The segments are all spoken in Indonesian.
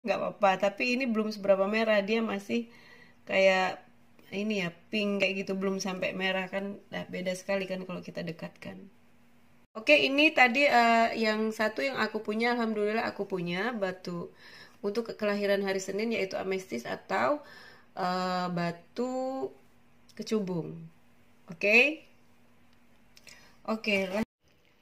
nggak apa-apa. Tapi ini belum seberapa merah, dia masih kayak ini ya, pink kayak gitu, belum sampai merah kan. Nah, beda sekali kan kalau kita dekatkan. Oke, ini tadi yang satu yang aku punya, alhamdulillah aku punya batu untuk kelahiran hari Senin, yaitu amestis atau batu kecubung. Oke. Oke,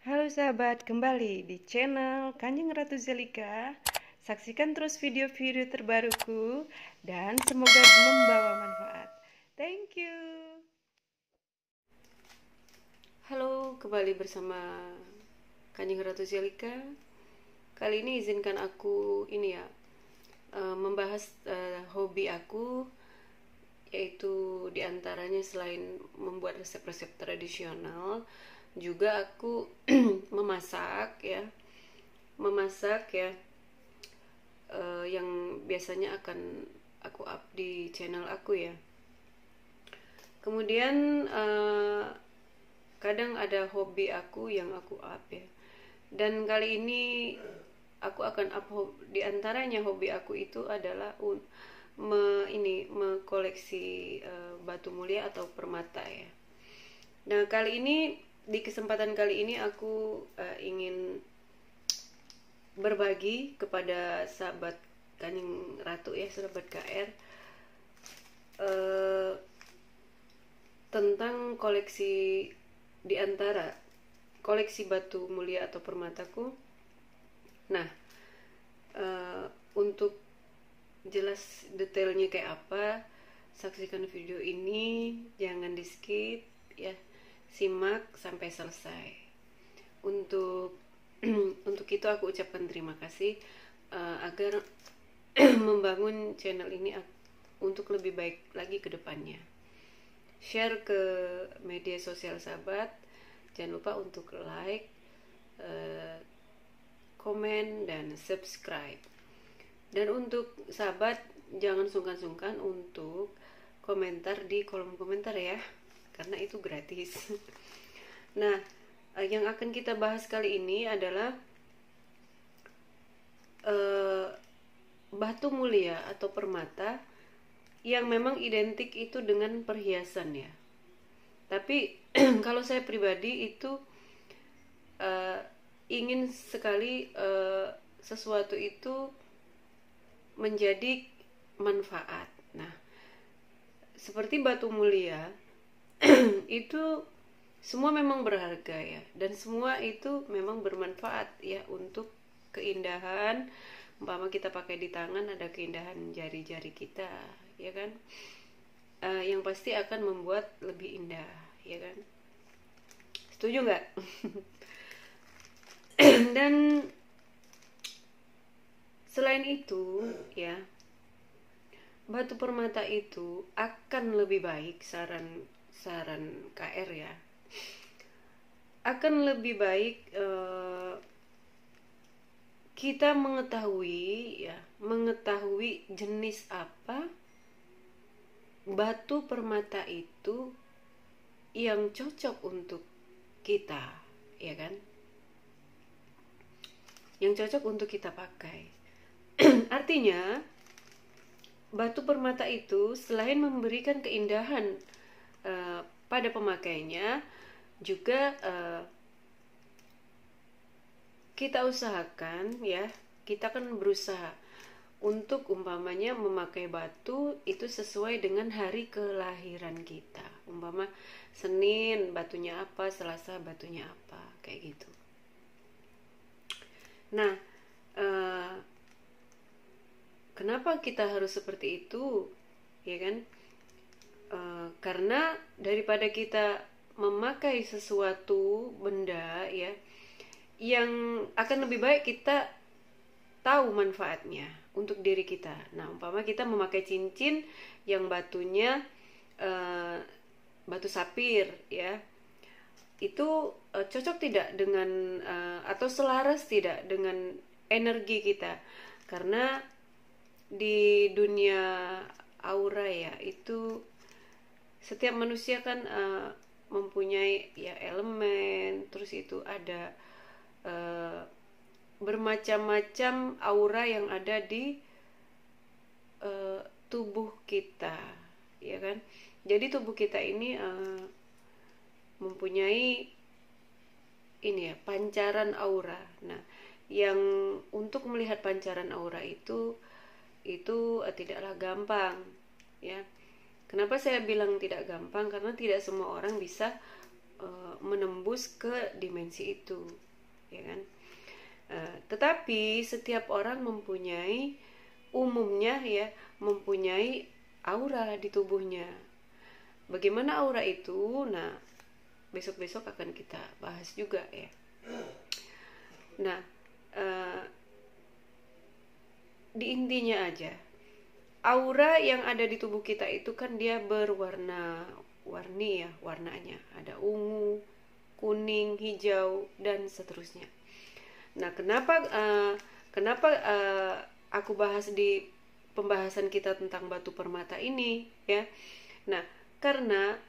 halo sahabat, kembali di channel Kanjeng Ratu Zelika. Saksikan terus video-video terbaruku dan semoga membawa manfaat. Thank you. Halo, kembali bersama Kanjeng Ratu Zelika. Kali ini izinkan aku ini ya, membahas hobi aku, yaitu diantaranya selain membuat resep-resep tradisional, juga aku memasak ya, yang biasanya akan aku up di channel aku ya. Kemudian kadang ada hobi aku yang aku up ya. Dan kali ini aku akan up di antaranya hobi aku itu adalah mengkoleksi batu mulia atau permata ya. Nah, di kesempatan kali ini aku ingin berbagi kepada sahabat Kanjeng Ratu ya, sahabat KR, tentang di antara koleksi batu mulia atau permataku. Nah, untuk jelas detailnya kayak apa, saksikan video ini, jangan di skip ya, simak sampai selesai. Untuk untuk itu aku ucapkan terima kasih agar membangun channel ini untuk lebih baik lagi ke depannya. Share ke media sosial sahabat, jangan lupa untuk like, komen, dan subscribe. Dan untuk sahabat, jangan sungkan-sungkan untuk komentar di kolom komentar ya, karena itu gratis. Nah, yang akan kita bahas kali ini adalah batu mulia atau permata yang memang identik itu dengan perhiasan ya. Tapi kalau saya pribadi itu ingin sekali sesuatu itu menjadi manfaat. Nah, seperti batu mulia itu semua memang berharga ya, dan semua itu memang bermanfaat ya untuk keindahan. Umpama kita pakai di tangan, ada keindahan jari-jari kita ya kan, yang pasti akan membuat lebih indah ya kan. Setuju nggak? Dan selain itu ya, batu permata itu akan lebih baik, saran KR ya, akan lebih baik kita mengetahui jenis apa batu permata itu yang cocok untuk kita ya kan, yang cocok untuk kita pakai. Artinya batu permata itu selain memberikan keindahan pada pemakainya, juga kita usahakan ya, kita kan berusaha untuk umpamanya memakai batu itu sesuai dengan hari kelahiran kita. Umpama Senin batunya apa, Selasa batunya apa, kayak gitu. Nah, kenapa kita harus seperti itu ya kan? Karena daripada kita memakai sesuatu benda ya, yang akan lebih baik kita tahu manfaatnya untuk diri kita. Nah, umpama kita memakai cincin yang batunya batu sapir ya, itu cocok tidak dengan atau selaras tidak dengan energi kita. Karena di dunia aura ya, itu setiap manusia kan mempunyai ya elemen, terus itu ada bermacam-macam aura yang ada di tubuh kita, ya kan? Jadi tubuh kita ini mempunyai ini ya, pancaran aura. Nah, yang untuk melihat pancaran aura itu tidaklah gampang, ya. Kenapa saya bilang tidak gampang? Karena tidak semua orang bisa menembus ke dimensi itu, ya kan? Tetapi setiap orang umumnya ya, mempunyai aura di tubuhnya. Bagaimana aura itu? Nah, besok-besok akan kita bahas juga ya. Nah, di intinya aja, aura yang ada di tubuh kita itu kan dia berwarna-warni ya, warnanya ada ungu, kuning, hijau, dan seterusnya. Nah, kenapa aku bahas di pembahasan kita tentang batu permata ini ya? Nah, karena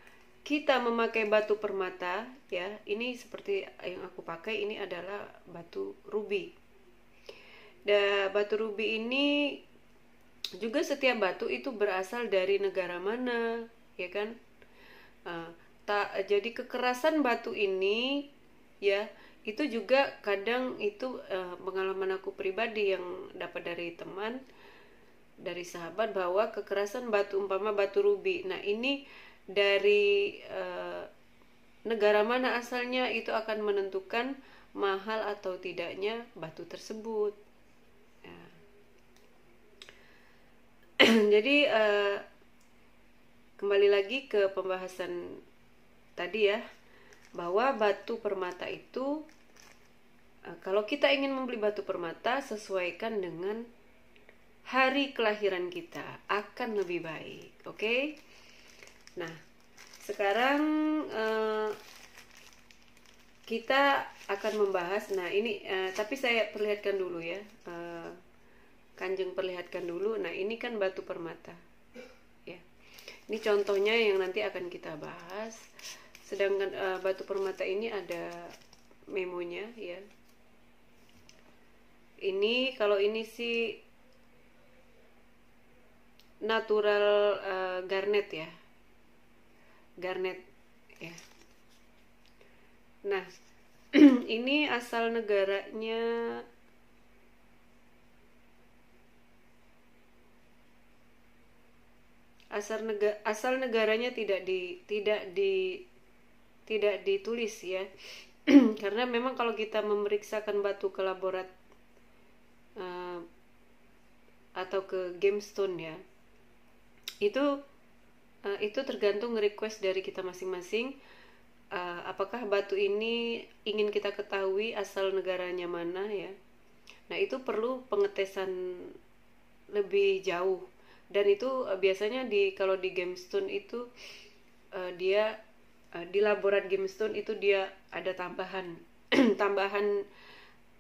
kita memakai batu permata ya, ini seperti yang aku pakai ini adalah batu rubi. Dan batu rubi ini juga, setiap batu itu berasal dari negara mana, ya kan? Jadi kekerasan batu ini ya, itu juga kadang itu pengalaman aku pribadi yang dapat dari teman, dari sahabat, bahwa kekerasan batu, umpama batu rubi, nah ini dari negara mana asalnya, itu akan menentukan mahal atau tidaknya batu tersebut. Jadi kembali lagi ke pembahasan tadi ya, bahwa batu permata itu, kalau kita ingin membeli batu permata, sesuaikan dengan hari kelahiran kita, akan lebih baik. Oke? Nah, sekarang kita akan membahas. Nah ini tapi saya perlihatkan dulu ya, Kanjeng perlihatkan dulu. Nah ini kan batu permata ya, ini contohnya yang nanti akan kita bahas. Sedangkan batu permata ini ada memonya ya. Ini kalau ini sih natural garnet ya, garnet ya. Nah ini asal negaranya asal negaranya tidak ditulis ya. Karena memang kalau kita memeriksakan batu ke laborat atau ke gemstone ya, itu tergantung request dari kita masing-masing, apakah batu ini ingin kita ketahui asal negaranya mana ya. Nah itu perlu pengetesan lebih jauh. Dan itu biasanya kalau di gemstone itu dia di laborat gemstone itu dia ada tambahan tambahan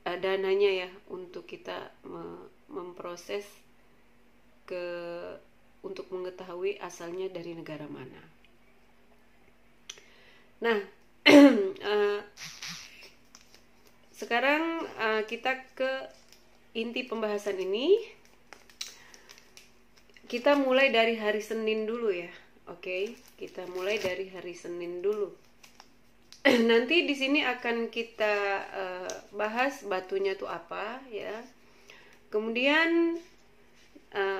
dananya ya, untuk kita memproses untuk mengetahui asalnya dari negara mana. Nah sekarang kita ke inti pembahasan ini. Kita mulai dari hari Senin dulu ya. Oke, kita mulai dari hari Senin dulu. Nanti di sini akan kita bahas batunya tuh apa ya. Kemudian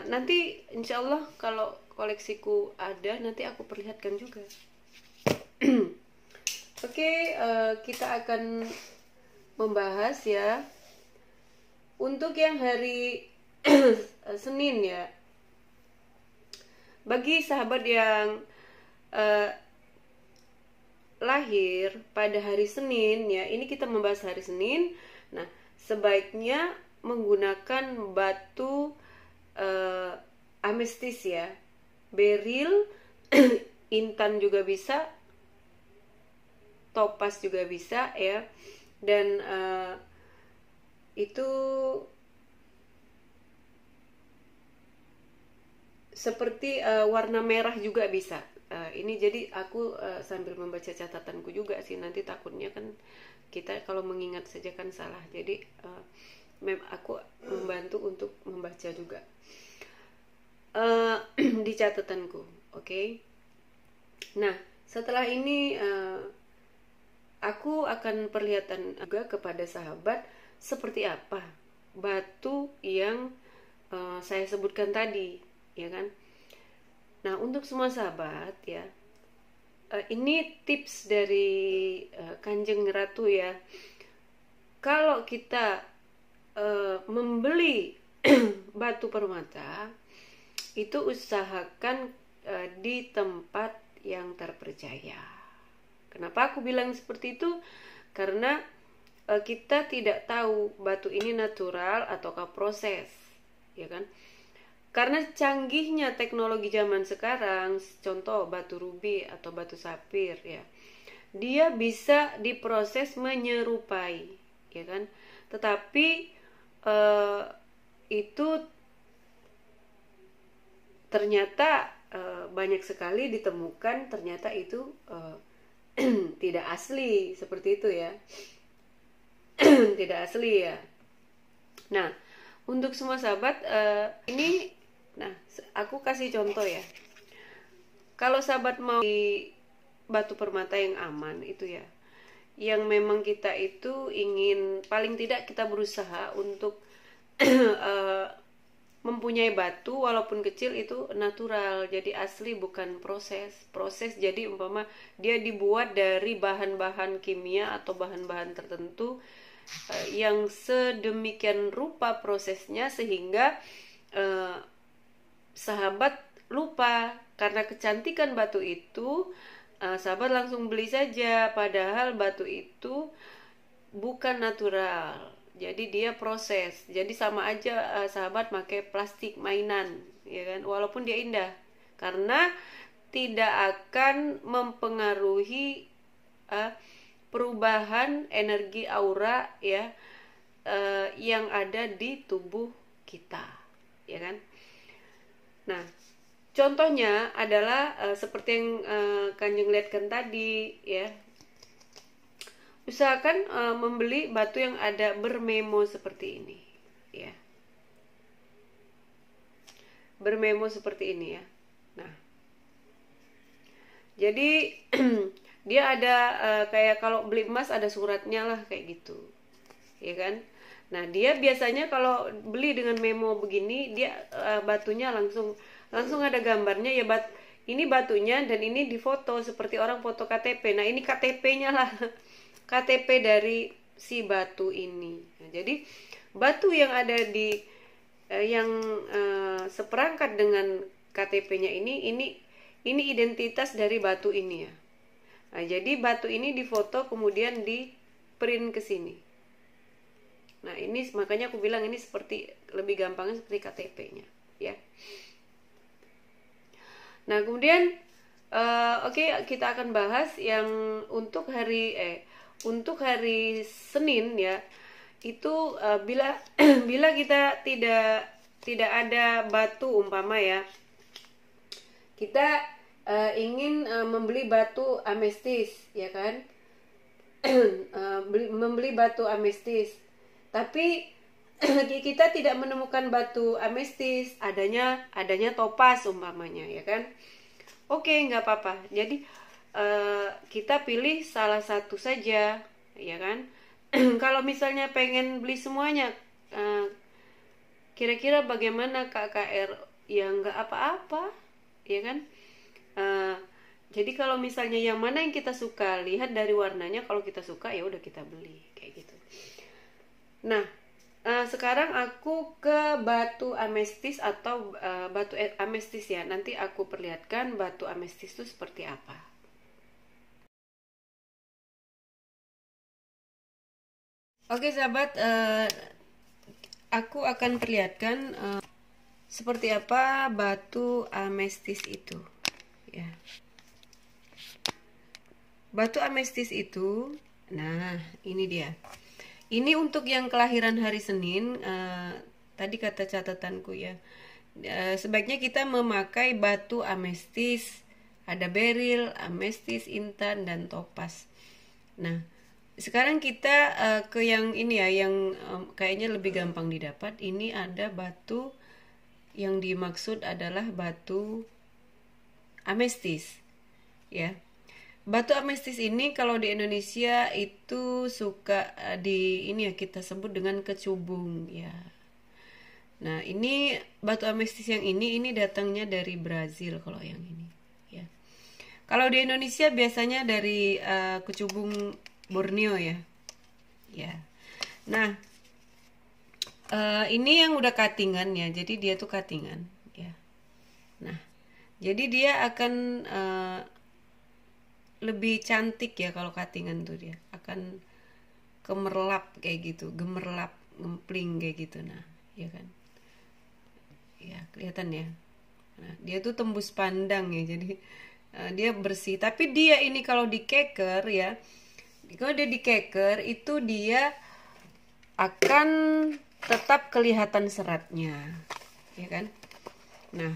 nanti insya Allah kalau koleksiku ada, nanti aku perlihatkan juga. Oke, kita akan membahas ya. Untuk yang hari Senin ya, bagi sahabat yang lahir pada hari Senin ya, ini kita membahas hari Senin. Nah, sebaiknya menggunakan batu amestis ya, beril, intan juga bisa, topas juga bisa ya. Dan itu seperti warna merah juga bisa. Ini jadi aku sambil membaca catatanku juga sih, nanti takutnya kan kita kalau mengingat saja kan salah. Jadi aku membantu untuk membaca juga. di catatanku. Oke. Nah, setelah ini aku akan perlihatkan juga kepada sahabat seperti apa batu yang saya sebutkan tadi, ya kan? Nah, untuk semua sahabat ya, ini tips dari Kanjeng Ratu ya. Kalau kita membeli batu permata, itu usahakan di tempat yang terpercaya. Kenapa aku bilang seperti itu? Karena kita tidak tahu batu ini natural ataukah proses, ya kan? Karena canggihnya teknologi zaman sekarang, contoh batu rubi atau batu sapir ya, dia bisa diproses menyerupai, ya kan? Tetapi itu ternyata banyak sekali ditemukan ternyata itu tidak asli, seperti itu ya. Tidak asli ya. Nah, untuk semua sahabat ini, nah aku kasih contoh ya. Kalau sahabat mau di batu permata yang aman itu ya, yang memang kita itu ingin, paling tidak kita berusaha untuk mempunyai batu walaupun kecil itu natural, jadi asli, bukan proses. Jadi umpama dia dibuat dari bahan-bahan kimia atau bahan-bahan tertentu yang sedemikian rupa prosesnya sehingga sahabat lupa karena kecantikan batu itu, sahabat langsung beli saja, padahal batu itu bukan natural. Jadi dia proses. Jadi sama aja sahabat pakai plastik mainan, ya kan? Walaupun dia indah, karena tidak akan mempengaruhi perubahan energi aura ya yang ada di tubuh kita, ya kan? Nah, contohnya adalah seperti yang Kanjeng lihatkan tadi ya. Usahakan membeli batu yang ada bermemo seperti ini ya. Bermemo seperti ini ya. Nah, jadi dia ada kayak kalau beli emas ada suratnya lah kayak gitu, ya kan? Nah, dia biasanya kalau beli dengan memo begini, dia batunya langsung ada gambarnya ya, ini batunya dan ini difoto seperti orang foto KTP. Nah, ini KTP-nya lah. KTP dari si batu ini. Nah, jadi batu yang ada di yang seperangkat dengan KTP-nya ini identitas dari batu ini ya. Nah, jadi batu ini difoto kemudian di print ke sini. Nah, ini makanya aku bilang ini seperti, lebih gampangnya seperti KTP-nya ya. Nah, kemudian oke, kita akan bahas yang untuk hari Senin ya. Itu bila bila kita tidak ada batu umpama ya, kita ingin membeli batu amestis ya kan. Membeli batu amestis, tapi kita tidak menemukan batu amestis, adanya topas umpamanya ya kan. Oke, nggak apa-apa. Jadi kita pilih salah satu saja ya kan. Kalau misalnya pengen beli semuanya, kira-kira bagaimana KKR yang nggak apa-apa ya kan. Jadi kalau misalnya yang mana yang kita suka, lihat dari warnanya, kalau kita suka ya udah kita beli kayak gitu. Nah, sekarang aku ke batu amestis atau batu amestis ya. Nanti aku perlihatkan batu amestis itu seperti apa. Oke sahabat, aku akan perlihatkan seperti apa batu amestis itu ya. Batu amestis itu, nah ini dia. Ini untuk yang kelahiran hari Senin, tadi kata catatanku ya. Sebaiknya kita memakai batu amestis, ada beril, amestis, intan, dan topas. Nah, sekarang kita ke yang ini ya, yang kayaknya lebih gampang didapat. Ini ada batu yang dimaksud adalah batu amestis, ya. Batu amestis ini kalau di Indonesia itu suka di ini ya kita sebut dengan kecubung, ya. Nah, ini batu amestis yang ini datangnya dari Brazil kalau yang ini, ya. Kalau di Indonesia biasanya dari kecubung Borneo, ya. Ya. Nah, ini yang udah cuttingan ya, jadi dia tuh cuttingan, ya. Nah, jadi dia akan lebih cantik ya kalau cuttingan tuh, dia akan kemerlap kayak gitu, gemerlap, ngempling kayak gitu. Nah, ya kan, ya kelihatan ya. Nah, dia tuh tembus pandang ya, jadi dia bersih. Tapi dia ini kalau dikeker ya, kalau dia dikeker itu dia akan tetap kelihatan seratnya, ya kan. Nah,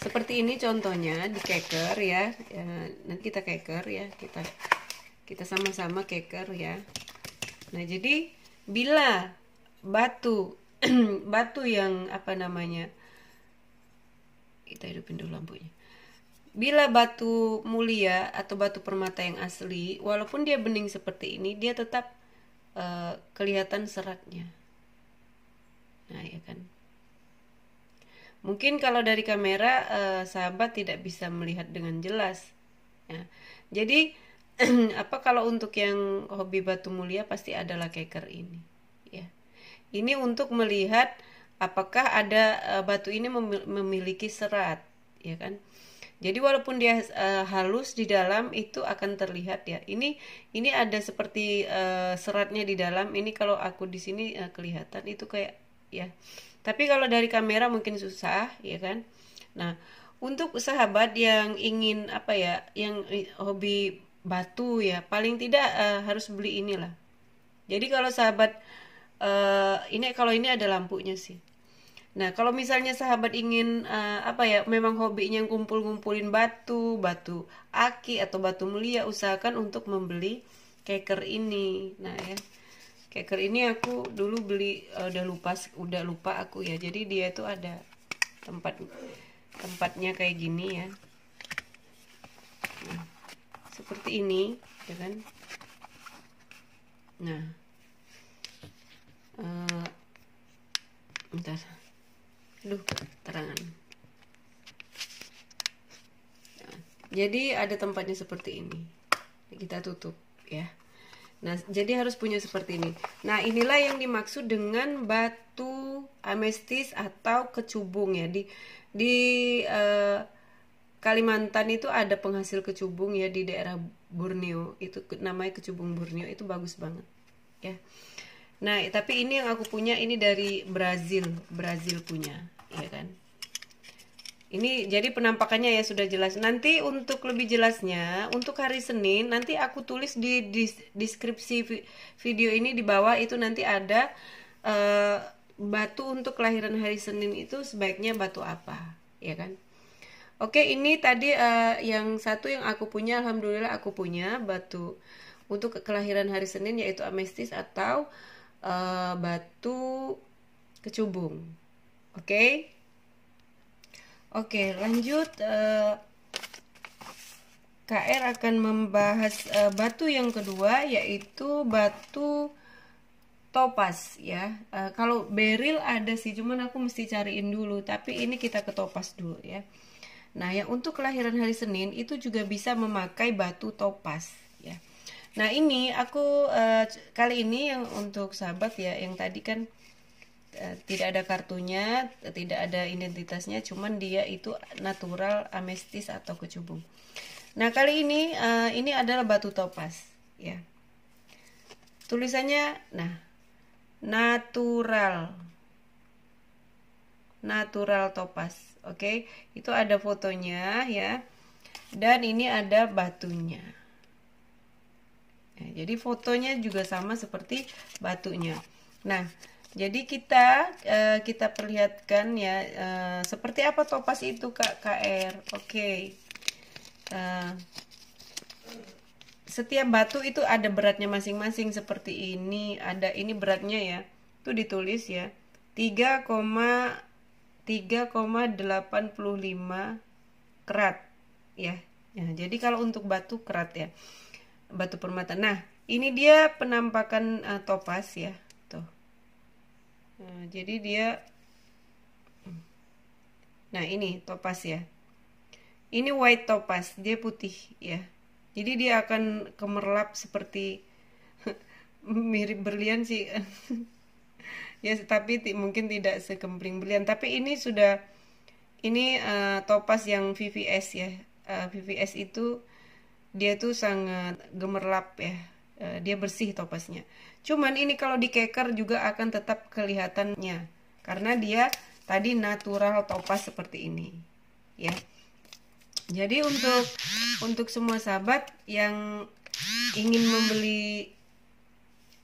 seperti ini contohnya dikeker ya. Nanti kita keker ya, kita sama-sama keker ya. Nah, jadi bila batu batu yang apa namanya, kita hidupin dulu lampunya. Bila batu mulia atau batu permata yang asli, walaupun dia bening seperti ini, dia tetap kelihatan seratnya. Nah, ya kan. Mungkin kalau dari kamera sahabat tidak bisa melihat dengan jelas. Ya. Jadi apa kalau untuk yang hobi batu mulia pasti adalah keker ini. Ya. Ini untuk melihat apakah ada batu ini memiliki serat, ya kan. Jadi walaupun dia halus di dalam itu akan terlihat ya. Ini ada seperti seratnya di dalam. Ini kalau aku di sini kelihatan itu kayak ya. Tapi kalau dari kamera mungkin susah, ya kan. Nah, untuk sahabat yang ingin apa ya, yang hobi batu ya, paling tidak harus beli inilah. Jadi kalau sahabat kalau ini ada lampunya sih. Nah, kalau misalnya sahabat ingin apa ya, memang hobinya ngumpul-ngumpulin batu aki atau batu mulia, usahakan untuk membeli keker ini. Nah, ya. Keker ini aku dulu beli udah lupa aku ya. Jadi dia itu ada tempatnya kayak gini ya. Nah, seperti ini, ya kan? Nah. Bentar. Aduh, terangan. Nah, jadi ada tempatnya seperti ini. Kita tutup ya. Nah, jadi harus punya seperti ini. Nah, inilah yang dimaksud dengan batu amestis atau kecubung ya. Di Kalimantan itu ada penghasil kecubung ya, di daerah Borneo. Itu namanya kecubung Borneo, itu bagus banget ya. Nah, tapi ini yang aku punya ini dari Brazil punya, ya kan. Ini jadi penampakannya ya sudah jelas. Nanti untuk lebih jelasnya, untuk hari Senin nanti aku tulis di deskripsi video ini di bawah itu nanti ada batu untuk kelahiran hari Senin itu sebaiknya batu apa, ya kan. Oke, ini tadi yang satu yang aku punya, alhamdulillah aku punya batu untuk kelahiran hari Senin yaitu amestis atau batu kecubung. Oke. Oke, lanjut. KR akan membahas batu yang kedua yaitu batu topas ya. Kalau beril ada sih, cuman aku mesti cariin dulu. Tapi ini kita ke topas dulu ya. Nah, yang untuk kelahiran hari Senin itu juga bisa memakai batu topas ya. Nah, ini aku kali ini yang untuk sahabat ya, yang tadi kan tidak ada kartunya, tidak ada identitasnya, cuman dia itu natural amestis atau kecubung. Nah, kali ini adalah batu topas ya. Tulisannya natural topas. Oke, itu ada fotonya ya. Dan ini ada batunya. Nah, jadi fotonya juga sama seperti batunya. Nah, jadi kita perlihatkan ya seperti apa topas itu Kak KR. Oke. Setiap batu itu ada beratnya masing-masing seperti ini. Ada ini beratnya ya. Itu ditulis ya. 3,5 3,85 karat ya. Ya, jadi kalau untuk batu karat ya, batu permata. Nah, ini dia penampakan topaz ya, tuh. Nah, jadi dia, nah ini topaz ya. Ini white topaz, dia putih ya. Jadi dia akan kemerlap seperti mirip berlian sih. Ya, tapi mungkin tidak sekempling berlian. Tapi ini sudah, ini topaz yang VVS ya. VVS itu dia tuh sangat gemerlap ya. Dia bersih topaznya. Cuman ini kalau dikeker juga akan tetap kelihatannya, karena dia tadi natural topaz seperti ini ya. Jadi untuk semua sahabat yang ingin membeli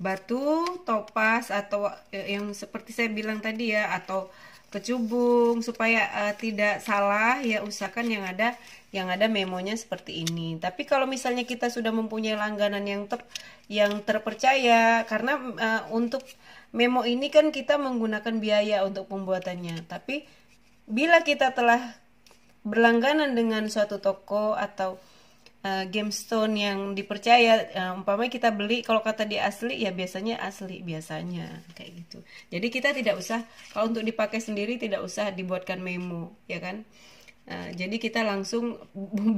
batu topaz atau yang seperti saya bilang tadi ya, atau kecubung, supaya tidak salah ya, usahakan yang ada memonya seperti ini. Tapi kalau misalnya kita sudah mempunyai langganan yang terpercaya, karena untuk memo ini kan kita menggunakan biaya untuk pembuatannya. Tapi bila kita telah berlangganan dengan suatu toko atau gemstone yang dipercaya, umpamanya kita beli, kalau kata dia asli ya biasanya asli, biasanya kayak gitu. Jadi kita tidak usah, kalau untuk dipakai sendiri tidak usah dibuatkan memo ya kan. Jadi kita langsung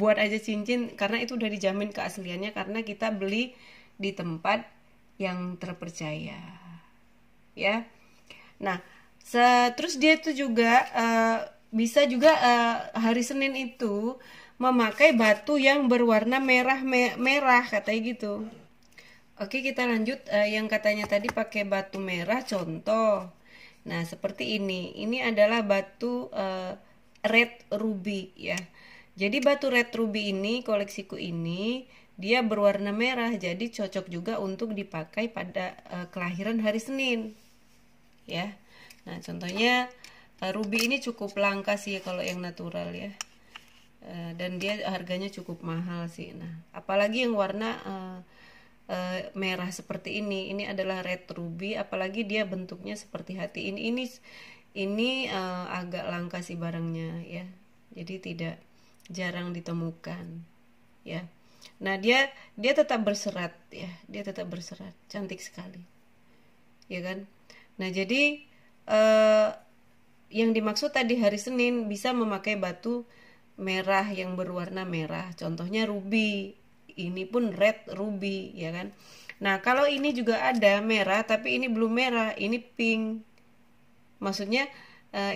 buat aja cincin, karena itu udah dijamin keasliannya, karena kita beli di tempat yang terpercaya ya. Nah, terus dia itu juga bisa juga hari Senin itu memakai batu yang berwarna merah katanya gitu. Oke, kita lanjut. Yang katanya tadi pakai batu merah, contoh. Nah, seperti ini. Ini adalah batu red ruby ya. Jadi batu red ruby ini, koleksiku ini, dia berwarna merah, jadi cocok juga untuk dipakai pada kelahiran hari Senin ya. Nah, contohnya ruby ini cukup langka sih kalau yang natural ya. Dan dia harganya cukup mahal sih. Nah, apalagi yang warna merah seperti ini adalah red ruby, apalagi dia bentuknya seperti hati. Ini agak langka sih barangnya ya. Jadi tidak jarang ditemukan ya. Nah, dia tetap berserat ya. Dia tetap berserat, cantik sekali. Ya kan? Nah, jadi yang dimaksud tadi hari Senin bisa memakai batu merah yang berwarna merah, contohnya ruby. Ini pun red ruby ya kan. Nah, kalau ini juga ada merah, tapi ini belum merah, ini pink. Maksudnya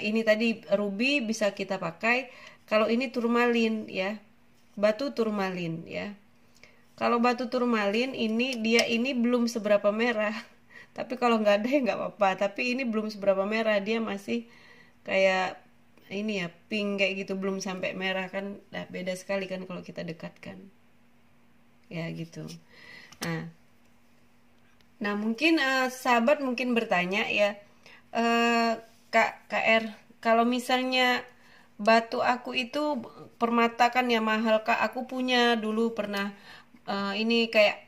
ini tadi ruby bisa kita pakai. Kalau ini turmalin ya, batu turmalin ya. Kalau batu turmalin ini belum seberapa merah. Tapi kalau nggak ada ya nggak apa-apa. Tapi ini belum seberapa merah, dia masih kayak ini ya, pink kayak gitu, belum sampai merah kan. Nah, beda sekali kan kalau kita dekatkan ya gitu. Nah mungkin sahabat mungkin bertanya ya, Kak KR, kalau misalnya batu aku itu permata kan ya mahal Kak, aku punya dulu pernah ini kayak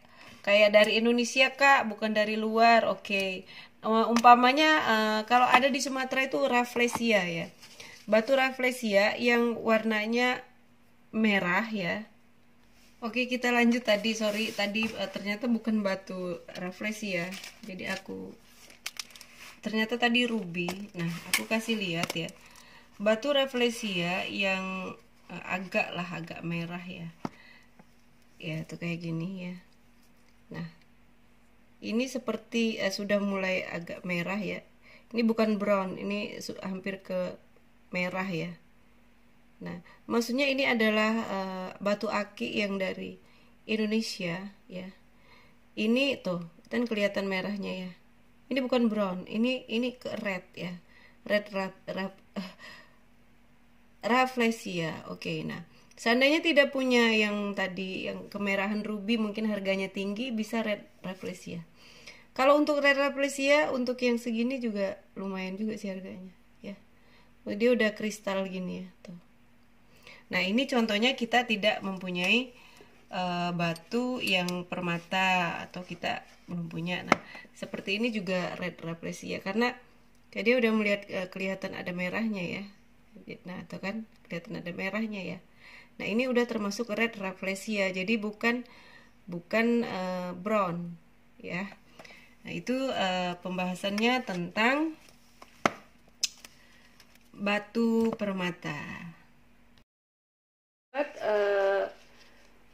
dari Indonesia Kak, bukan dari luar. Oke. Umpamanya kalau ada di Sumatera itu rafflesia ya, batu rafflesia yang warnanya merah ya. Oke, kita lanjut. Tadi ternyata bukan batu rafflesia, jadi ternyata tadi ruby. Nah, aku kasih lihat ya, batu rafflesia yang agak merah ya. Ya, tuh kayak gini ya. Nah, ini seperti sudah mulai agak merah ya. Ini bukan brown, ini hampir ke merah ya. Nah, maksudnya ini adalah batu aki yang dari Indonesia ya. Ini tuh kan kelihatan merahnya ya. Ini bukan brown, ini ke red ya. Red rafflesia. Oke, nah, seandainya tidak punya yang tadi yang kemerahan ruby, mungkin harganya tinggi, bisa red rafflesia. Kalau untuk red rafflesia untuk yang segini juga lumayan juga sih harganya ya. Dia udah kristal gini ya tuh. Nah, ini contohnya kita tidak mempunyai batu yang permata, atau kita belum punya. Nah, seperti ini juga red rafflesia, karena Jadi udah melihat kelihatan ada merahnya ya. Nah, itu kan kelihatan ada merahnya ya. Nah, ini udah termasuk red rafflesia. Jadi bukan brown ya. Nah, itu pembahasannya tentang batu permata.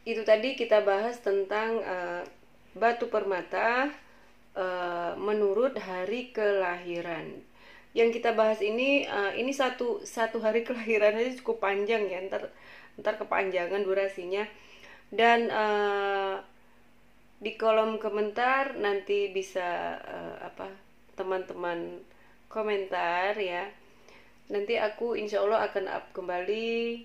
Itu tadi kita bahas tentang batu permata menurut hari kelahiran. Yang kita bahas ini satu hari kelahiran aja cukup panjang ya, ntar kepanjangan durasinya. Dan di kolom komentar nanti bisa teman-teman komentar ya. Nanti aku insya Allah akan up kembali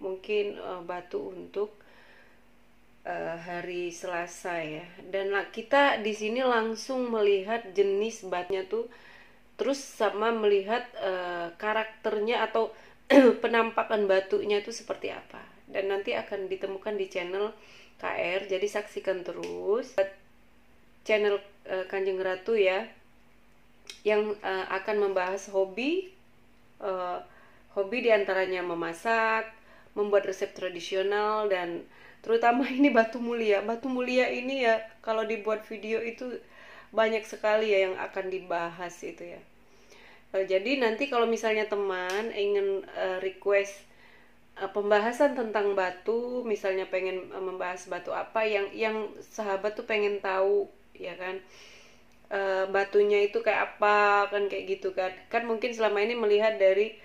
mungkin batu untuk hari Selasa ya. Dan kita di sini langsung melihat jenis batunya tuh, terus sama melihat karakternya atau penampakan batunya itu seperti apa. Dan nanti akan ditemukan di channel KR. Jadi saksikan terus channel Kanjeng Ratu ya, yang akan membahas hobi diantaranya memasak, membuat resep tradisional, dan terutama ini batu mulia. Batu mulia ini ya, kalau dibuat video itu banyak sekali ya yang akan dibahas itu ya. Jadi nanti kalau misalnya teman ingin request pembahasan tentang batu, misalnya pengen membahas batu apa yang sahabat tuh pengen tahu ya kan, batunya itu kayak apa kan, kayak gitu kan mungkin selama ini melihat dari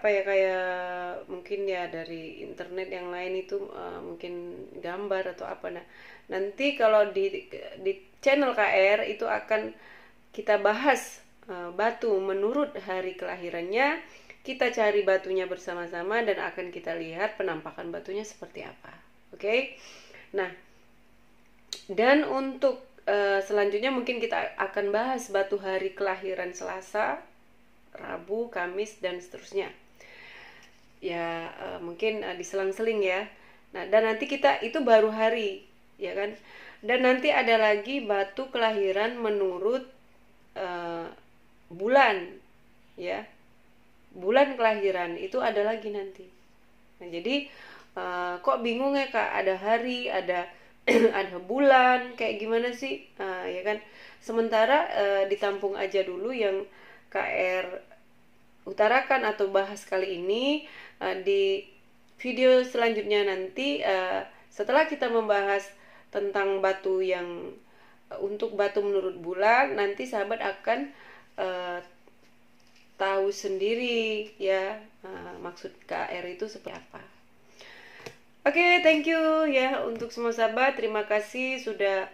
kayak mungkin ya dari internet yang lain itu mungkin gambar atau apa. Nah, nanti kalau di channel KR itu akan kita bahas batu menurut hari kelahirannya. Kita cari batunya bersama-sama dan akan kita lihat penampakan batunya seperti apa. Oke? Nah, dan untuk selanjutnya mungkin kita akan bahas batu hari kelahiran Selasa, Rabu, Kamis, dan seterusnya. Ya, mungkin diselang-seling ya. Nah, dan nanti kita itu baru hari, ya kan? Dan nanti ada lagi batu kelahiran menurut bulan, ya. Bulan kelahiran itu ada lagi nanti. Nah, jadi kok bingung ya Kak? Ada hari, ada ada bulan, kayak gimana sih? Ya kan? Sementara ditampung aja dulu yang KR utarakan atau bahas kali ini. Di video selanjutnya nanti setelah kita membahas tentang batu yang untuk batu menurut bulan, nanti sahabat akan tahu sendiri ya maksud KR itu seperti apa. Oke, thank you ya untuk semua sahabat. Terima kasih sudah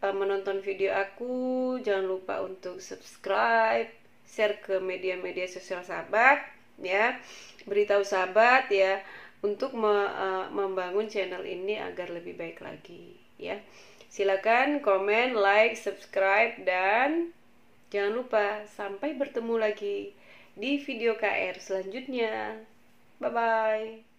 menonton video aku. Jangan lupa untuk subscribe, share ke media-media sosial sahabat ya. Beritahu sahabat ya untuk membangun channel ini agar lebih baik lagi ya. Silakan komen, like, subscribe, dan jangan lupa sampai bertemu lagi di video KR selanjutnya. Bye bye.